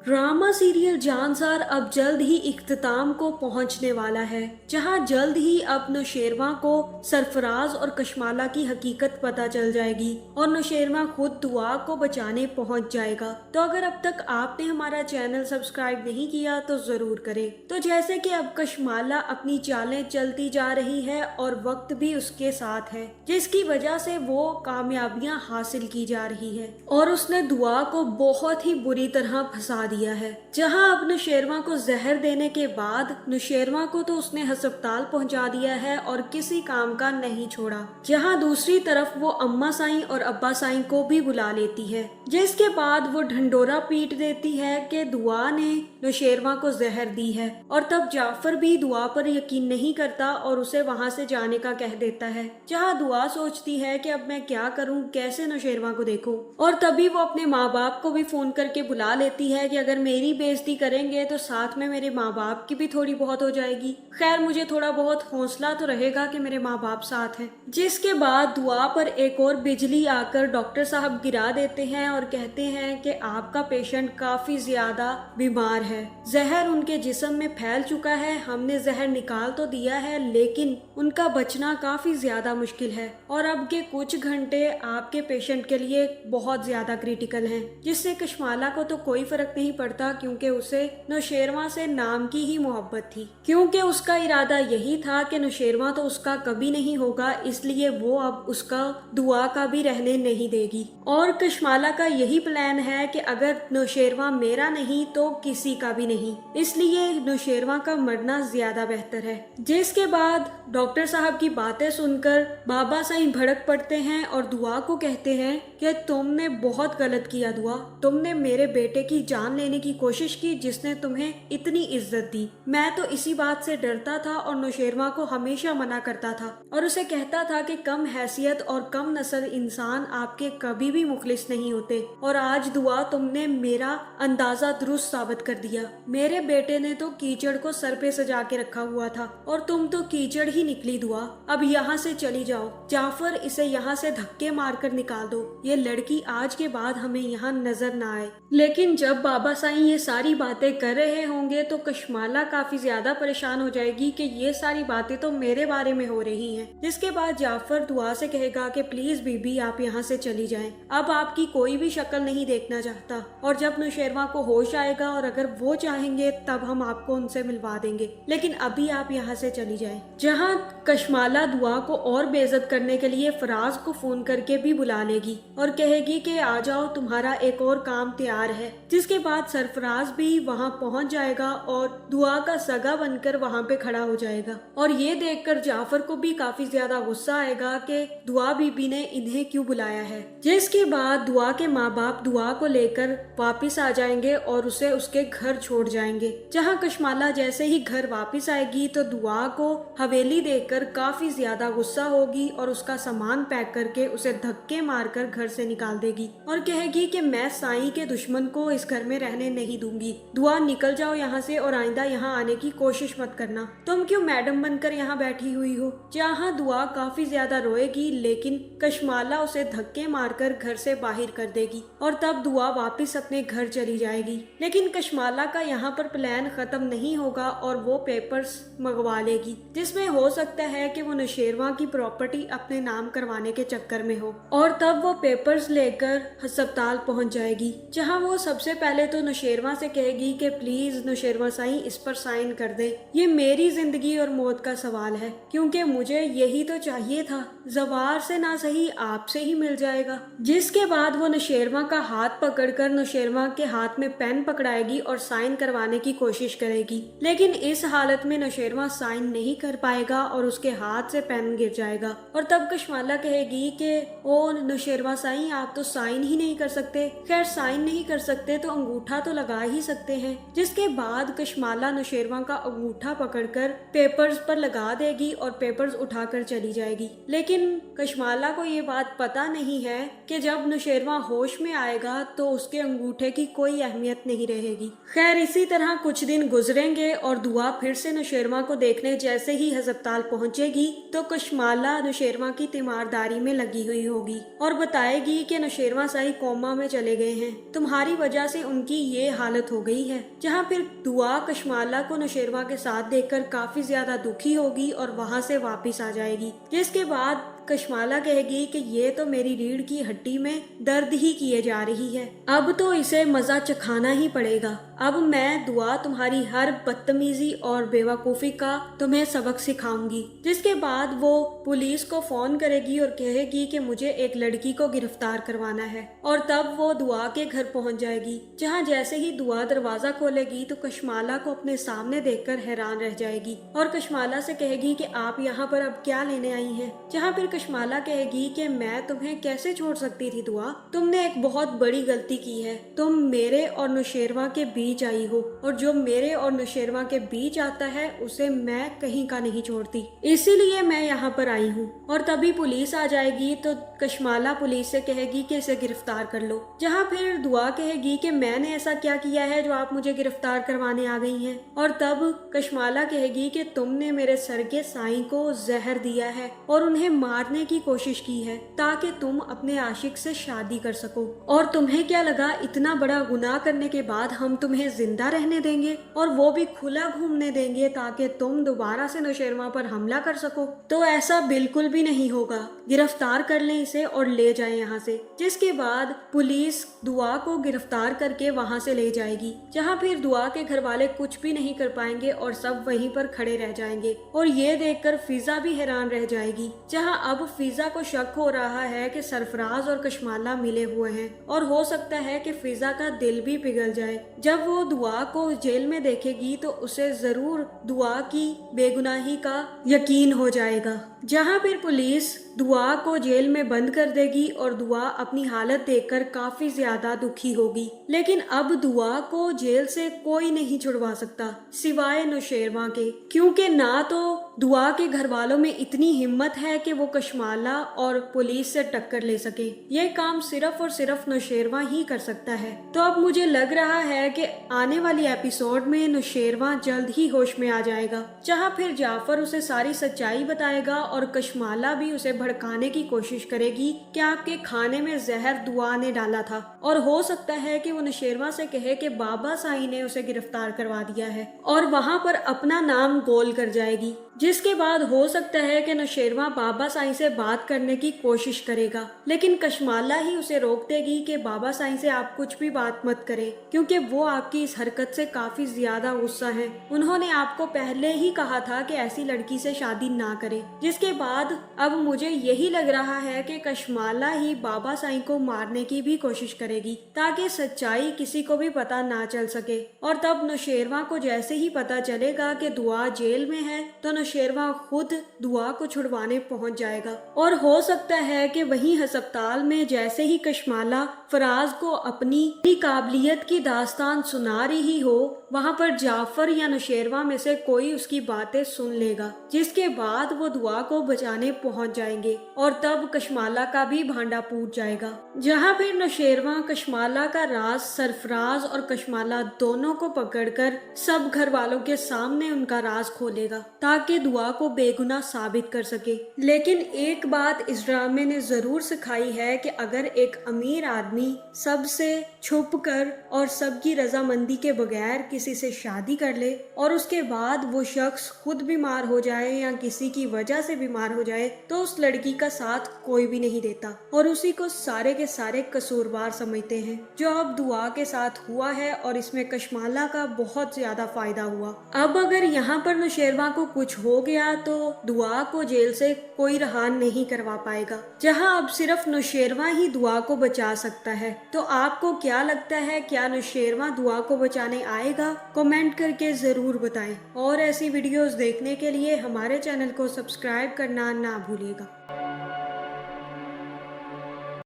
Drama serial Jansar अब जल्द ही इख्तिताम को पहुंचने वाला है, जहां जल्द ही अब नौशेरवा को सरफराज और कशमाला की हकीकत पता चल जाएगी और नौशेरवा खुद दुआ को बचाने पहुंच जाएगा। तो अगर अब तक आपने हमारा चैनल सब्सक्राइब नहीं किया तो जरूर करें। तो जैसे कि अब कशमाला अपनी चालें चलती जा रही है और वक्त भी उसके साथ है, जिसकी वजह से वो कामयाबियां हासिल की जा रही है और उसने दुआ को बहुत ही बुरी तरह फंसा दिया है। जहां अब नौशेरवा को जहर देने के बाद नौशेरवा को तो उसने अस्पताल पहुंचा दिया है और किसी काम का नहीं छोड़ा। जहां दूसरी तरफ वो अम्मा साईं और अब्बा साईं को भी बुला लेती है, जिसके बाद वो ढंडोरा पीट देती है कि दुआ ने नौशेरवा को जहर दी है। और तब जाफर भी दुआ पर यकीन नहीं करता और उसे वहां से जाने का कह देता है। जहां दुआ सोचती है कि अब मैं क्या करूं, कैसे नौशेरवा को देखूं, और तभी वो अपने माँ बाप को भी फोन करके बुला लेती है कि अगर मेरी बेइज्जती करेंगे तो साथ में मेरे माँ बाप की भी थोड़ी बहुत हो जाएगी। खैर, मुझे थोड़ा बहुत हौसला तो रहेगा कि मेरे माँ बाप साथ हैं। जिसके बाद दुआ पर एक और बिजली आकर डॉक्टर साहब गिरा देते हैं और कहते हैं कि आपका पेशेंट काफी ज्यादा बीमार है, जहर उनके जिस्म में फैल चुका है। हमने जहर निकाल तो दिया है लेकिन उनका बचना काफी ज्यादा मुश्किल है और अब के कुछ घंटे आपके पेशेंट के लिए बहुत ज्यादा क्रिटिकल हैं। जिससे कशमाला को तो कोई फर्क नहीं पड़ता, क्योंकि उसे नौशेरवा से नाम की ही मोहब्बत थी, क्योंकि उसका इरादा यही था कि नौशेरवा तो उसका कभी नहीं होगा, इसलिए वो अब उसका दुआ का भी रहने नहीं देगी। और कशमाला का यही प्लान है कि अगर नौशेरवा मेरा नहीं तो किसी का भी नहीं, इसलिए नौशेरवा का मरना ज्यादा बेहतर है। जिसके बाद डॉक्टर साहब की बातें सुनकर बाबा साईं भड़क पड़ते हैं और दुआ को कहते हैं कि तुमने बहुत गलत किया दुआ, तुमने मेरे बेटे की जान लेने की कोशिश की जिसने तुम्हें इतनी इज्जत दी। मैं तो इसी बात से डरता था और नौशेरवा को हमेशा मना करता था और उसे कहता था कि कम हैसियत और कम नस्ल इंसान आपके कभी भी मुखलिस नहीं होते। और आज दुआ तुमने मेरा अंदाजा दुरुस्त साबित कर दिया। मेरे बेटे ने तो कीचड़ को सर पे सजा के रखा हुआ था और तुम तो कीचड़ ही निकली दुआ। अब यहाँ से चली जाओ जाफर, इसे यहाँ से धक्के मारकर निकाल दो, ये लड़की आज के बाद हमें यहाँ नजर ना आए। लेकिन जब बाबा साईं ये सारी बातें कर रहे होंगे तो कशमाला काफी ज्यादा परेशान हो जाएगी कि ये सारी बातें तो मेरे बारे में हो रही हैं। जिसके बाद जाफर दुआ से कहेगा कि प्लीज बीबी आप यहाँ से चली जाएं, अब आपकी कोई भी शक्ल नहीं देखना चाहता। और जब नौशेरवा को होश आएगा और अगर वो चाहेंगे तब हम आपको उनसे मिलवा देंगे, लेकिन अभी आप यहाँ से चली जाएं। जहाँ कशमाला दुआ को और बेइज्जत करने के लिए फराज को फोन करके भी बुला लेगी और कहेगी कि आ जाओ, तुम्हारा एक और काम तैयार है। जिसके बाद सरफराज भी वहां पहुंच जाएगा और दुआ का सगा बनकर वहां पे खड़ा हो जाएगा। और ये देखकर जाफर को भी काफी ज्यादा गुस्सा आएगा कि दुआ बीबी ने इन्हें क्यों बुलाया है। जिसके बाद दुआ के माँ बाप दुआ को लेकर वापिस आ जाएंगे और उसे उसके घर छोड़ जाएंगे। जहाँ कशमाला जैसे ही घर वापिस आएगी तो दुआ को हवेली देखकर काफी ज्यादा गुस्सा होगी और उसका सामान पैक करके उसे धक्के मारकर घर से निकाल देगी और कहेगी कि मैं साईं के दुश्मन को इस घर में रहने नहीं दूंगी। दुआ निकल जाओ यहाँ से और आइंदा यहाँ आने की कोशिश मत करना, तुम क्यों मैडम बनकर यहाँ बैठी हुई हो। जहाँ दुआ काफी ज्यादा रोएगी लेकिन कशमाला उसे धक्के मारकर घर से बाहर कर देगी और तब दुआ वापिस अपने घर चली जाएगी। लेकिन कशमाला का यहाँ पर प्लान खत्म नहीं होगा और वो पेपर्स मंगवा लेगी, जिसमें हो सकता है कि वो नौशेरवा की प्रॉपर्टी अपने नाम करवाने के चक्कर में हो। और तब वो पेपर्स लेकर अस्पताल पहुंच जाएगी, जहां वो सबसे पहले तो नौशेरवा से कहेगी कि प्लीज नौशेरवा साईं इस पर साइन कर दे, ये मेरी जिंदगी और मौत का सवाल है, क्योंकि मुझे यही तो चाहिए था, जवार से ना सही आपसे ही मिल जाएगा। जिसके बाद वो नौशेरवा का हाथ पकड़कर नौशेरवा के हाथ में पेन पकड़ाएगी और साइन करवाने की कोशिश करेगी, लेकिन इस हालत में नौशेरवा साइन नहीं कर पाएगा और उसके हाथ से पेन गिर जाएगा। और तब कशमाला कहेगी कि ओ नौशेरवा साईं आप तो साइन ही नहीं कर सकते। खैर, साइन नहीं कर सकते तो अंगूठा तो लगा ही सकते हैं। जिसके बाद कशमाला नौशेरवा का अंगूठा पकड़कर पेपर्स पर लगा देगी और पेपर्स उठाकर चली जाएगी। लेकिन कशमाला को ये बात पता नहीं है कि जब नौशेरवा होश में आएगा तो उसके अंगूठे की कोई अहमियत नहीं रहेगी। खैर, इसी तरह कुछ दिन गुजरेंगे और दुआ फिर से नौशेरवा को देखने जैसे ही अस्पताल पहुंचेगी तो कशमाला नौशेरवा की तीमारदारी में लगी हुई होगी और बताएगी कि नौशेरवा साईं कोमा में चले गए हैं, तुम्हारी वजह से उनकी उनकी ये हालत हो गई है। जहाँ फिर दुआ कशमाला को नौशेरवा के साथ देखकर काफी ज्यादा दुखी होगी और वहाँ से वापस आ जाएगी, जिसके बाद कशमाला कहेगी कि ये तो मेरी रीढ़ की हड्डी में दर्द ही किए जा रही है, अब तो इसे मजा चखाना ही पड़ेगा। अब मैं दुआ तुम्हारी हर बदतमीजी और बेवकूफ़ी का तुम्हें सबक सिखाऊंगी। जिसके बाद वो पुलिस को फोन करेगी और कहेगी कि मुझे एक लड़की को गिरफ्तार करवाना है, और तब वो दुआ के घर पहुंच जाएगी। जहां जैसे ही दुआ दरवाजा खोलेगी तो कशमाला को अपने सामने देखकर हैरान रह जाएगी और कशमाला से कहेगी कि आप यहाँ पर अब क्या लेने आई हैं। जहाँ फिर कशमाला कहेगी कि मैं तुम्हें कैसे छोड़ सकती थी दुआ, तुमने एक बहुत बड़ी गलती की है। तुम मेरे और नौशेरवा के बीच आई हो, और जो मेरे और नौशेरवा के बीच आता है उसे मैं कहीं का नहीं छोड़ती, इसीलिए मैं यहाँ पर आई हूँ। और तभी पुलिस आ जाएगी तो कशमाला पुलिस से कहेगी कि इसे गिरफ्तार कर लो। जहाँ फिर दुआ कहेगी कि मैंने ऐसा क्या किया है जो आप मुझे गिरफ्तार करवाने आ गई हैं। और तब कशमाला कहेगी कि तुमने मेरे सर के साईं को जहर दिया है और उन्हें मारने की कोशिश की है ताकि तुम अपने आशिक से शादी कर सको। और तुम्हें क्या लगा इतना बड़ा गुनाह करने के बाद हम तुम्हें जिंदा रहने देंगे और वो भी खुला घूमने देंगे ताकि तुम दोबारा से नौशेरवा पर हमला कर सको? तो ऐसा बिल्कुल भी नहीं होगा। गिरफ्तार कर लें इसे और ले जाएं यहाँ से। जिसके बाद पुलिस दुआ को गिरफ्तार करके वहाँ से ले जाएगी। जहाँ फिर दुआ के घर वाले कुछ भी नहीं कर पाएंगे और सब वहीं पर खड़े रह जाएंगे। और ये देखकर फिजा भी हैरान रह जाएगी। जहाँ अब फिजा को शक हो रहा है कि सरफराज और कशमाला मिले हुए हैं, और हो सकता है कि फिजा का दिल भी पिघल जाए। जब वो दुआ को जेल में देखेगी तो उसे जरूर दुआ की बेगुनाही का यकीन हो जाएगा। जहाँ फिर पुलिस दुआ को जेल में बंद कर देगी और दुआ अपनी हालत देखकर काफी ज्यादा दुखी होगी। लेकिन अब दुआ को जेल से कोई नहीं छुड़वा सकता सिवाय नौशेरवा के, क्योंकि ना तो दुआ के घर वालों में इतनी हिम्मत है कि वो कशमाला और पुलिस से टक्कर ले सके। ये काम सिर्फ और सिर्फ नौशेरवा ही कर सकता है। तो अब मुझे लग रहा है कि आने वाली एपिसोड में नौशेरवा जल्द ही होश में आ जाएगा। जहाँ फिर जाफर उसे सारी सच्चाई बताएगा और कशमाला भी उसे भड़काने की कोशिश करेगी कि आपके खाने में जहर दुआ ने डाला था, और हो सकता है कि वो नौशेरवा से कहे कि बाबा साईं ने उसे गिरफ्तार करवा दिया है, और वहाँ पर अपना नाम गोल कर जाएगी। जिसके बाद हो सकता है कि नौशेरवा बाबा साईं से बात करने की कोशिश करेगा, लेकिन कशमाला ही उसे रोक देगी कि बाबा साईं से आप कुछ भी बात मत करें, क्योंकि वो आपकी इस हरकत से काफी ज्यादा गुस्सा है। उन्होंने आपको पहले ही कहा था कि ऐसी लड़की से शादी ना करें। जिसके बाद अब मुझे यही लग रहा है कि कशमाला ही बाबा साईं को मारने की भी कोशिश करेगी ताकि सच्चाई किसी को भी पता ना चल सके। और तब नौशेरवा को जैसे ही पता चलेगा कि दुआ जेल में है तो नौशेरवा खुद दुआ को छुड़वाने पहुंच जाएगा। और हो सकता है कि वहीं अस्पताल में जैसे ही कशमाला फराज को अपनी काबिलियत की दास्तान सुना रही हो, वहाँ पर जाफर या नौशेरवा में से कोई उसकी बातें सुन लेगा, जिसके बाद वो दुआ को बचाने पहुंच जाएंगे और तब कशमाला का भी भांडा फूट जाएगा। जहाँ फिर नौशेरवा कशमाला का राज सरफराज और कशमाला दोनों को पकड़कर सब घर वालों के सामने उनका राज खोलेगा ताकि दुआ को बेगुनाह साबित कर सके। लेकिन एक बात इस ड्रामे ने जरूर सिखाई है कि अगर एक अमीर आदमी सबसे छुप कर और सबकी रजामंदी के बगैर किसी से शादी कर ले और उसके बाद वो शख्स खुद बीमार हो जाए या किसी की वजह से बीमार हो जाए तो उस लड़की का साथ कोई भी नहीं देता और उसी को सारे के सारे कसूरवार समझते हैं, जो अब दुआ के साथ हुआ है। और इसमें कशमाला का बहुत ज्यादा फायदा हुआ। अब अगर यहाँ पर नौशेरवा को कुछ हो गया तो दुआ को जेल से कोई रहा नहीं करवा पाएगा, जहाँ अब सिर्फ नौशेरवा ही दुआ को बचा सकता है। तो आपको क्या लगता है, क्या नौशेरवा दुआ को बचाने आएगा? कमेंट करके जरूर बताएं और ऐसी वीडियोस देखने के लिए हमारे चैनल को सब्सक्राइब करना ना भूलिएगा।